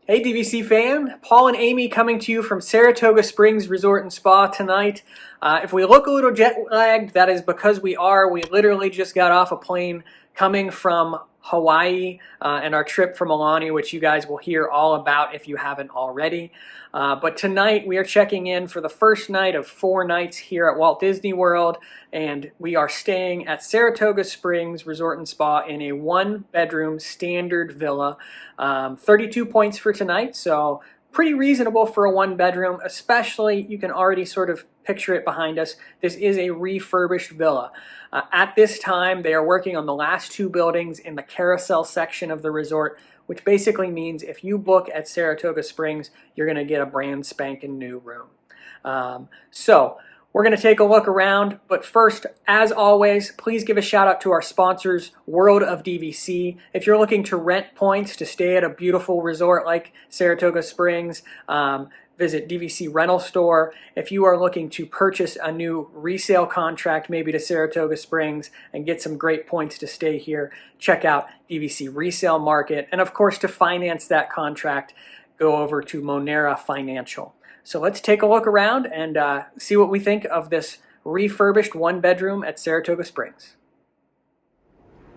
Hey DVC fan, Paul and Amy coming to you from Saratoga Springs Resort and Spa tonight. If we look a little jet lagged, that is because we are. We literally just got off a plane coming from Hawaii and our trip from Milani, which you guys will hear all about if you haven't already. But tonight we are checking in for the first night of 4 nights here at Walt Disney World, and we are staying at Saratoga Springs Resort and Spa in a 1-bedroom standard villa. 32 points for tonight, so pretty reasonable for a 1-bedroom, especially you can already sort of picture it behind us. This is a refurbished villa. At this time, they are working on the last 2 buildings in the carousel section of the resort, which basically means if you book at Saratoga Springs, you're going to get a brand spanking new room. So we're going to take a look around, but first, as always, please give a shout out to our sponsors, World of DVC. If you're looking to rent points to stay at a beautiful resort like Saratoga Springs, visit DVC Rental Store. If you are looking to purchase a new resale contract, maybe to Saratoga Springs, and get some great points to stay here, check out DVC Resale Market. And of course, to finance that contract, go over to Monera Financial. So let's take a look around and see what we think of this refurbished 1-bedroom at Saratoga Springs.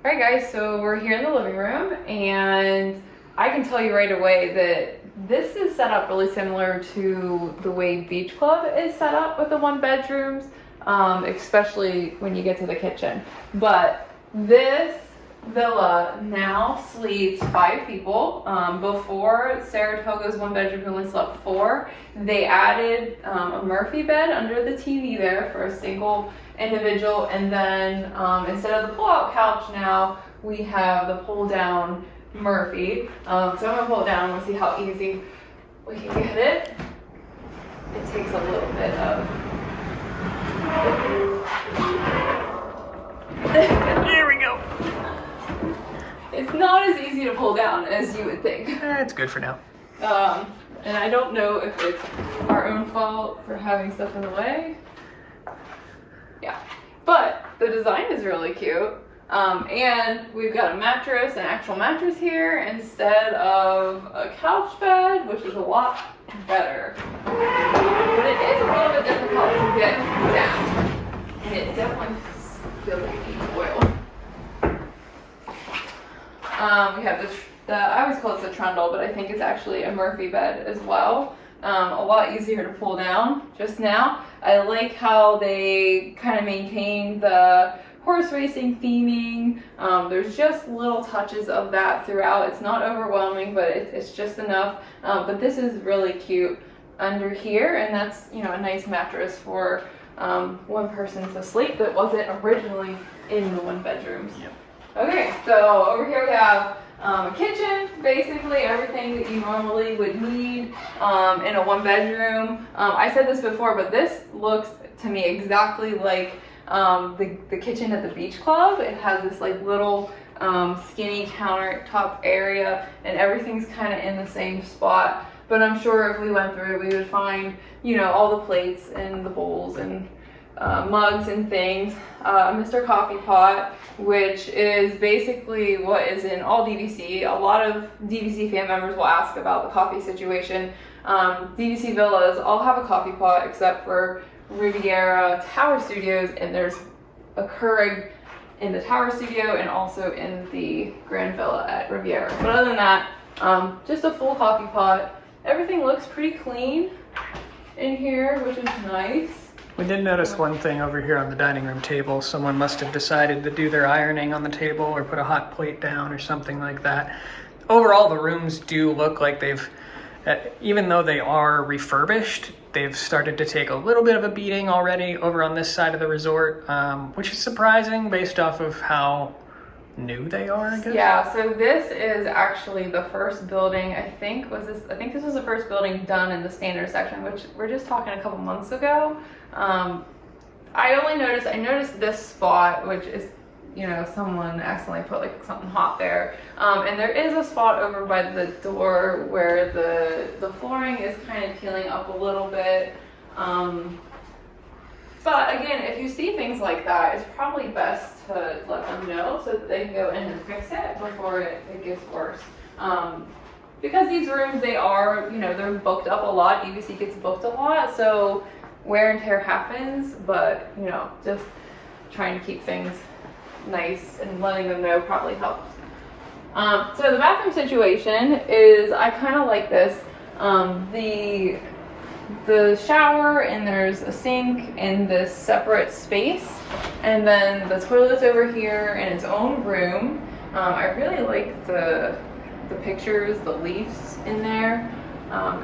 All right guys, so we're here in the living room, and I can tell you right away that this is set up really similar to the way Beach Club is set up with the 1-bedrooms, especially when you get to the kitchen. But this villa now sleeps 5 people. Before, Saratoga's 1-bedroom only slept 4. They added a Murphy bed under the TV there for a single individual, and then instead of the pull-out couch now, we have the pull-down Murphy. So I'm gonna pull it down and we'll see how easy we can get it. It takes a little bit of There we go. It's not as easy to pull down as you would think. It's good for now. And I don't know if it's our own fault for having stuff in the way. Yeah, but the design is really cute. And we've got a mattress, an actual mattress here instead of a couch bed, which is a lot better. But it is a little bit difficult to get down. And it definitely feels like it needs oil. We have I always call it the trundle, but I think it's actually a Murphy bed as well. A lot easier to pull down just now. I like how they kind of maintain the horse racing theming. There's just little touches of that throughout. It's not overwhelming, but it's just enough. But this is really cute under here, and that's, you know, a nice mattress for one person to sleep that wasn't originally in the 1-bedrooms. Yep. Okay, so over here we have a kitchen, basically everything that you normally would need in a 1-bedroom. I said this before, but this looks to me exactly like the kitchen at the Beach Club. It has this like little skinny countertop area, and everything's kind of in the same spot. But I'm sure if we went through, we would find, you know, all the plates and the bowls and mugs and things. Mr. Coffee Pot, which is basically what is in all DVC. A lot of DVC fan members will ask about the coffee situation. DVC villas all have a coffee pot except for Riviera Tower Studios, and there's a Keurig in the Tower Studio and also in the Grand Villa at Riviera. But other than that, just a full coffee pot. Everything looks pretty clean in here, which is nice. We did notice one thing over here on the dining room table. Someone must have decided to do their ironing on the table or put a hot plate down or something like that. Overall, the rooms do look like they've, even though they are refurbished, they've started to take a little bit of a beating already over on this side of the resort, which is surprising based off of how new they are, I guess. Yeah, so this is actually the first building, I think this was the first building done in the standard section, which we're just talking a couple months ago. I noticed this spot, which is, you know, someone accidentally put like something hot there. And there is a spot over by the door where the flooring is kind of peeling up a little bit. But again, if you see things like that, it's probably best to let them know so that they can go in and fix it before it gets worse. because these rooms, they are, you know, they're booked up a lot. DVC gets booked a lot, so wear and tear happens, but, you know, just trying to keep things nice and letting them know probably helps. So the bathroom situation is, I kind of like this. The shower, and there's a sink in this separate space, and then the toilet's over here in its own room. I really like the pictures, the leaves in there.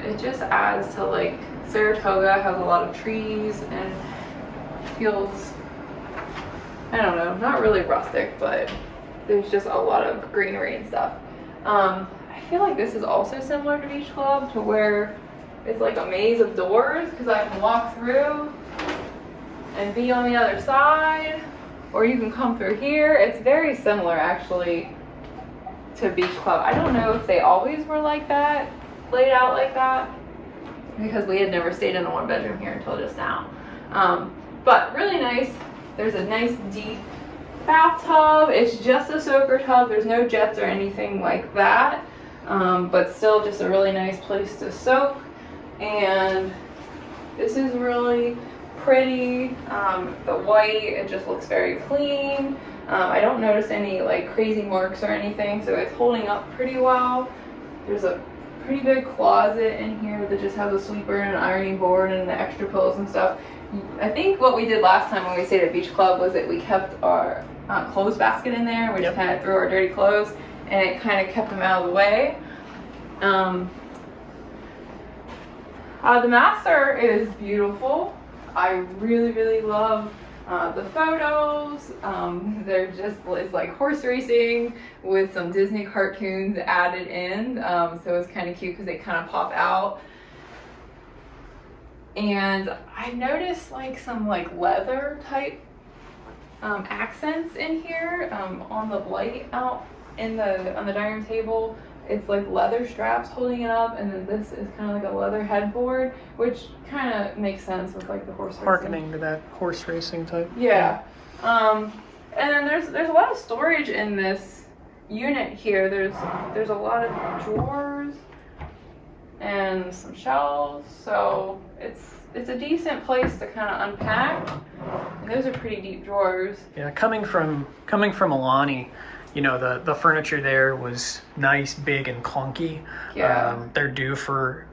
It just adds to, like, Saratoga has a lot of trees and feels, I don't know, not really rustic, but there's just a lot of greenery and stuff. I feel like this is also similar to Beach Club, to where it's like a maze of doors, because I can walk through and be on the other side, or you can come through here. It's very similar, actually, to Beach Club. I don't know if they always were like that, laid out like that, because we had never stayed in a one bedroom here until just now. But really nice. There's a nice deep bathtub. It's just a soaker tub. There's no jets or anything like that, but still just a really nice place to soak. And this is really pretty. The white, it just looks very clean. I don't notice any like crazy marks or anything, so it's holding up pretty well. There's a pretty big closet in here that just has a sweeper and an ironing board and the extra pillows and stuff. I think what we did last time when we stayed at Beach Club was that we kept our clothes basket in there. We just kind of threw our dirty clothes, and it kind of kept them out of the way. The master is beautiful. I really, really love the photos. They're just, it's like horse racing with some Disney cartoons added in. So it's kind of cute because they kind of pop out. And I noticed like some like leather type accents in here on the light out on the dining room table. It's like leather straps holding it up, and then this is kind of like a leather headboard, which kind of makes sense with like the horse racing. Harkening to that horse racing type. Yeah. And then there's a lot of storage in this unit here. There's a lot of drawers and some shelves, so it's a decent place to kind of unpack. And those are pretty deep drawers. Yeah, coming from Alani, you know, the furniture there was nice, big, and clunky. Yeah. They're due for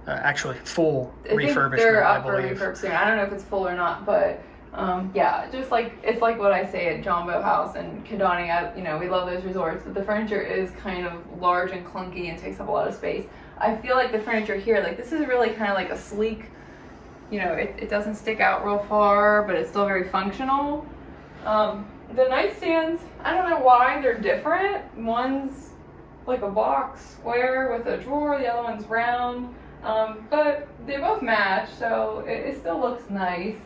actually full I think refurbishment, they're I up for believe. refurb soon. I don't know if it's full or not, but yeah, just like it's like what I say at Jumbo House and Kidani. You know, we love those resorts, but the furniture is kind of large and clunky and takes up a lot of space. I feel like the furniture here, like this is really kind of like a sleek, you know, it doesn't stick out real far, but it's still very functional. The nightstands, I don't know why they're different. One's like a box square with a drawer, the other one's round, but they both match, so it still looks nice.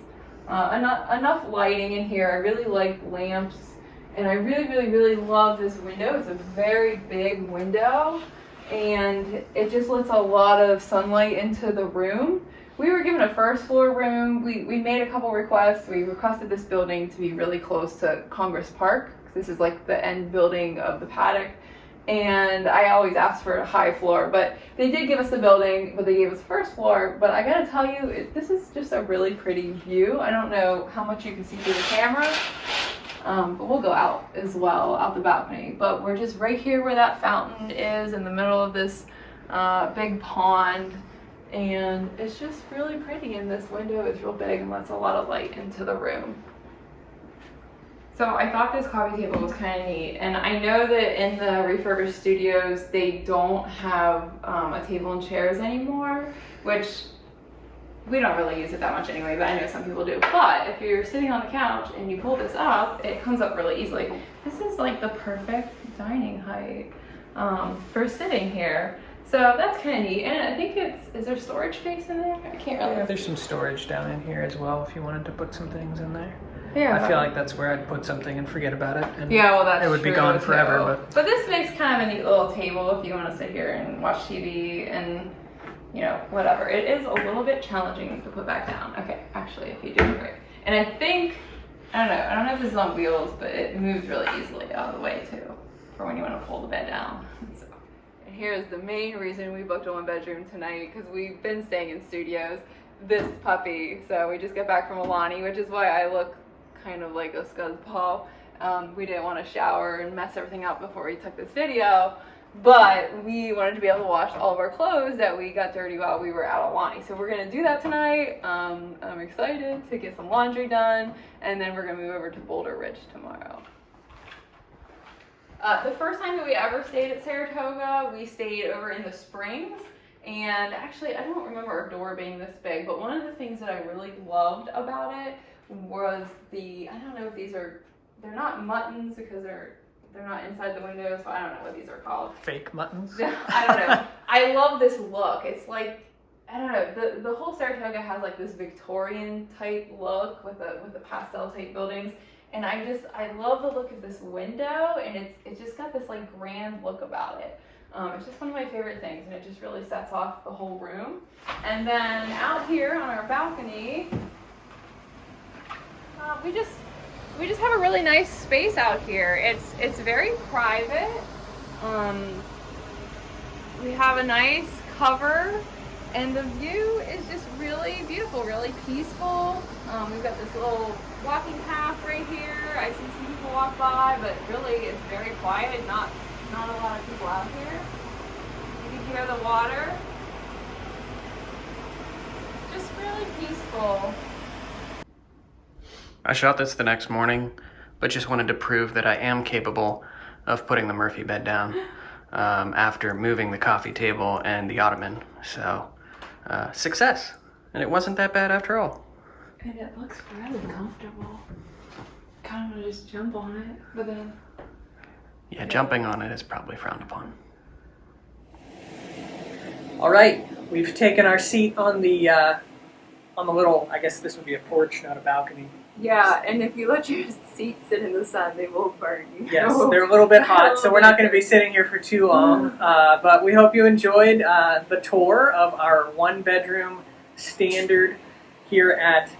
Enough lighting in here. I really like lamps, and I really, really, really love this window. It's a very big window, and it just lets a lot of sunlight into the room. We were given a first floor room. We made a couple requests. We requested this building to be really close to Congress Park. This is like the end building of the paddock. And I always ask for a high floor, but they did give us the building, but they gave us first floor. But I gotta tell you, this is just a really pretty view. I don't know how much you can see through the camera, but we'll go out as well, out the balcony. But we're just right here where that fountain is in the middle of this big pond. And it's just really pretty, and this window is real big and lets a lot of light into the room. So I thought this coffee table was kind of neat, and I know that in the refurbished studios they don't have a table and chairs anymore, which we don't really use it that much anyway, but I know some people do. But if you're sitting on the couch and you pull this up, it comes up really easily. This is like the perfect dining height for sitting here. So that's kind of neat, and I think is there storage space in there? I can't really. Yeah, there's some storage down in here as well if you wanted to put some things in there. Yeah. I feel like that's where I'd put something and forget about it. And yeah, well, that's it would be true, gone forever. too. But this makes kind of a neat little table if you want to sit here and watch TV and, you know, whatever. It is a little bit challenging to put back down. Okay, actually, if you do it right. And I think, I don't know if this is on wheels, but it moves really easily out of the way too, for when you want to pull the bed down. So. here's the main reason we booked a 1-bedroom tonight, because we've been staying in studios. This puppy, so we just got back from Alani, which is why I look kind of like a scuzzball. We didn't want to shower and mess everything up before we took this video, but we wanted to be able to wash all of our clothes that we got dirty while we were at Alani. So we're gonna do that tonight. I'm excited to get some laundry done, and then we're gonna move over to Boulder Ridge tomorrow. The first time that we ever stayed at Saratoga, we stayed over in the Springs. And actually, I don't remember our door being this big, but one of the things that I really loved about it was I don't know if they're not muttons because they're not inside the window, so I don't know what these are called. Fake muttons? I don't know. I love this look. It's like, I don't know, the whole Saratoga has like this Victorian type look with the pastel type buildings. And I love the look of this window, and it's just got this like grand look about it. It's just one of my favorite things, and it just really sets off the whole room. And then out here on our balcony, we just have a really nice space out here. It's very private. We have a nice cover, and the view is just really beautiful, really peaceful. We've got this little walking path right here. I see some people walk by, but really it's very quiet. Not a lot of people out here. You can hear the water. Just really peaceful. I shot this the next morning, but just wanted to prove that I am capable of putting the Murphy bed down after moving the coffee table and the ottoman. So, success. And it wasn't that bad after all. And it looks really comfortable. Kind of want to just jump on it, but then... Yeah, jumping on it is probably frowned upon. All right, we've taken our seat on the little, I guess this would be a porch, not a balcony. Yeah, and if you let your seat sit in the sun, they will burn you. Yes, they're a little bit hot, so we're not going to be sitting here for too long. But we hope you enjoyed the tour of our 1-bedroom standard here at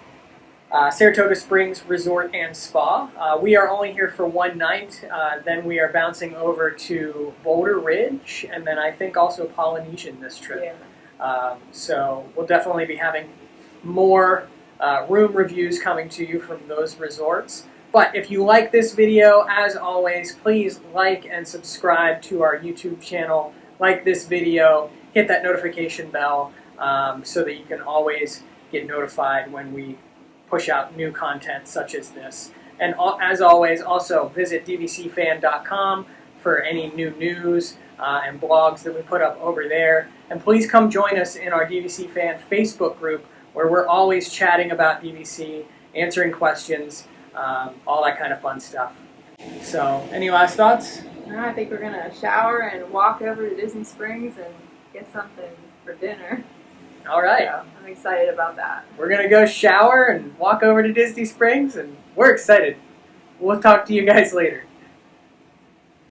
Saratoga Springs Resort and Spa. We are only here for one night. Then we are bouncing over to Boulder Ridge, and then I think also Polynesian this trip. Yeah. So we'll definitely be having more room reviews coming to you from those resorts. But if you like this video, as always, please like and subscribe to our YouTube channel. Like this video, hit that notification bell so that you can always get notified when we push out new content such as this. And as always, also visit dvcfan.com for any new news and blogs that we put up over there. And please come join us in our DVC Fan Facebook group, where we're always chatting about DVC, answering questions, all that kind of fun stuff. So, any last thoughts? No, I think we're going to shower and walk over to Disney Springs and get something for dinner. All right. So, I'm excited about that. We're going to go shower and walk over to Disney Springs, and we're excited. We'll talk to you guys later.